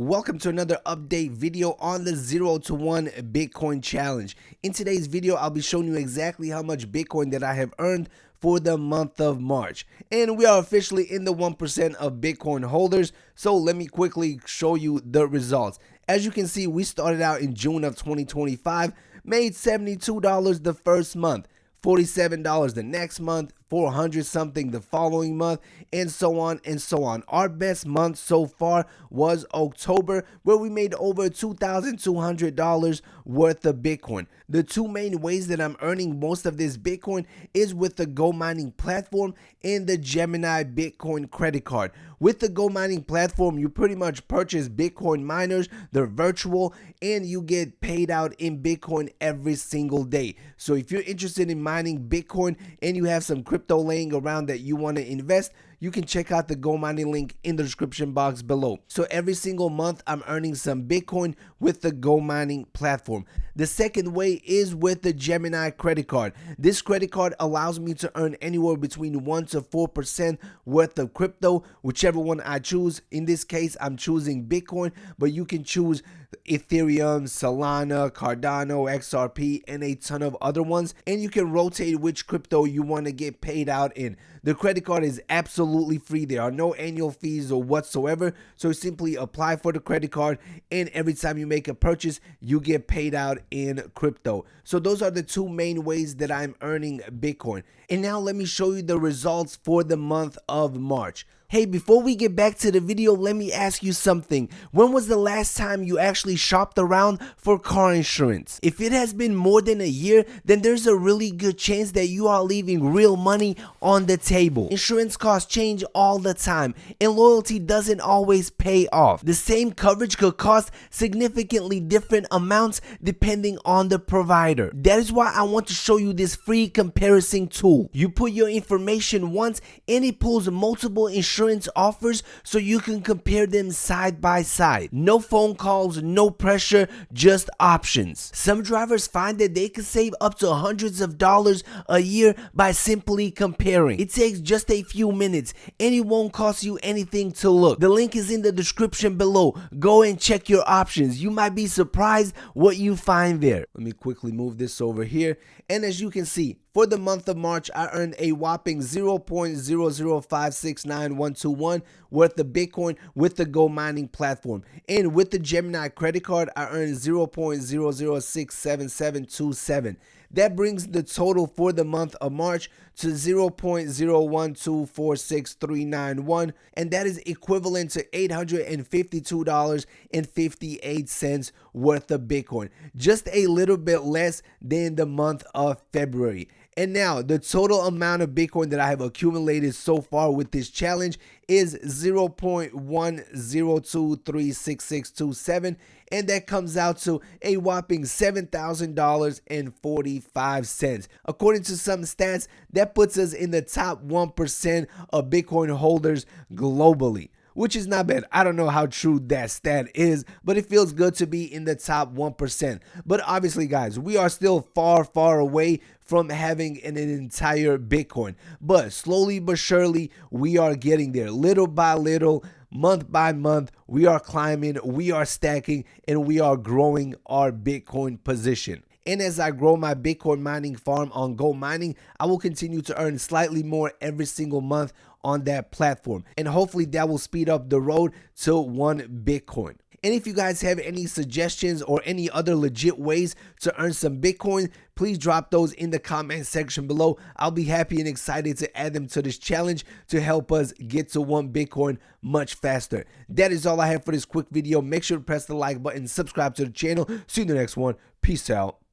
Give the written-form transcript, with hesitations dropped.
Welcome to another update video on the 0 to 1 Bitcoin challenge. In today's video, I'll be showing you exactly how much Bitcoin that I have earned for the month of March. And we are officially in the 1% of Bitcoin holders. So let me quickly show you the results. As you can see, we started out in June of 2025, made $72 the first month, $47 the next month, 400 something the following month, and so on and so on. Our best month so far was October, where we made over $2,200 worth of Bitcoin. The two main ways that I'm earning most of this Bitcoin is with the Go Mining platform and the Gemini Bitcoin Credit Card. With the Go Mining platform, you pretty much purchase Bitcoin miners, they're virtual, and you get paid out in Bitcoin every single day. So if you're interested in mining Bitcoin and you have some crypto laying around that you want to invest, you can check out the Go Mining link in the description box below. So every single month, I'm earning some Bitcoin with the Go Mining platform. The second way is with the Gemini credit card. This credit card allows me to earn anywhere between 1 to 4% worth of crypto, whichever one I choose. In this case, I'm choosing Bitcoin, but you can choose Ethereum, Solana, Cardano, XRP, and a ton of other ones. And you can rotate which crypto you want to get paid out in. The credit card is absolutely free. There are no annual fees or whatsoever. So simply apply for the credit card, and every time you make a purchase, you get paid out in crypto. So those are the two main ways that I'm earning Bitcoin. And now let me show you the results for the month of March. Hey, before we get back to the video, let me ask you something. When was the last time you actually shopped around for car insurance? If it has been more than a year, then there's a really good chance that you are leaving real money on the table. Insurance costs change all the time, and loyalty doesn't always pay off. The same coverage could cost significantly different amounts depending on the provider. That is why I want to show you this free comparison tool. You put your information once, and it pulls multiple insurance offers so you can compare them side by side. No phone calls, no pressure, just options. Some drivers find that they can save up to hundreds of dollars a year by simply comparing. It takes just a few minutes and it won't cost you anything to look. The link is in the description below. Go and check your options. You might be surprised what you find there. Let me quickly move this over here. And as you can see, for the month of March, I earned a whopping 0.0056921 worth of Bitcoin with the Go Mining platform. And with the Gemini credit card, I earned 0.0067727. That brings the total for the month of March to 0.0124639, and that is equivalent to $852.58 worth of Bitcoin. Just a little bit less than the month of February. And now the total amount of Bitcoin that I have accumulated so far with this challenge is 0.102366627, and that comes out to a whopping $7,000.45. According to some stats, that puts us in the top 1% of Bitcoin holders globally, which is not bad. I don't know how true that stat is, but it feels good to be in the top 1%. But obviously, guys, we are still far, far away from having an entire Bitcoin. But slowly but surely, we are getting there. Little by little, month by month, we are climbing, we are stacking, and we are growing our Bitcoin position. And as I grow my Bitcoin mining farm on Go Mining, I will continue to earn slightly more every single month on that platform. And hopefully that will speed up the road to 1 Bitcoin. And if you guys have any suggestions or any other legit ways to earn some Bitcoin, please drop those in the comment section below. I'll be happy and excited to add them to this challenge to help us get to 1 Bitcoin much faster. That is all I have for this quick video. Make sure to press the like button, subscribe to the channel. See you in the next one. Peace out.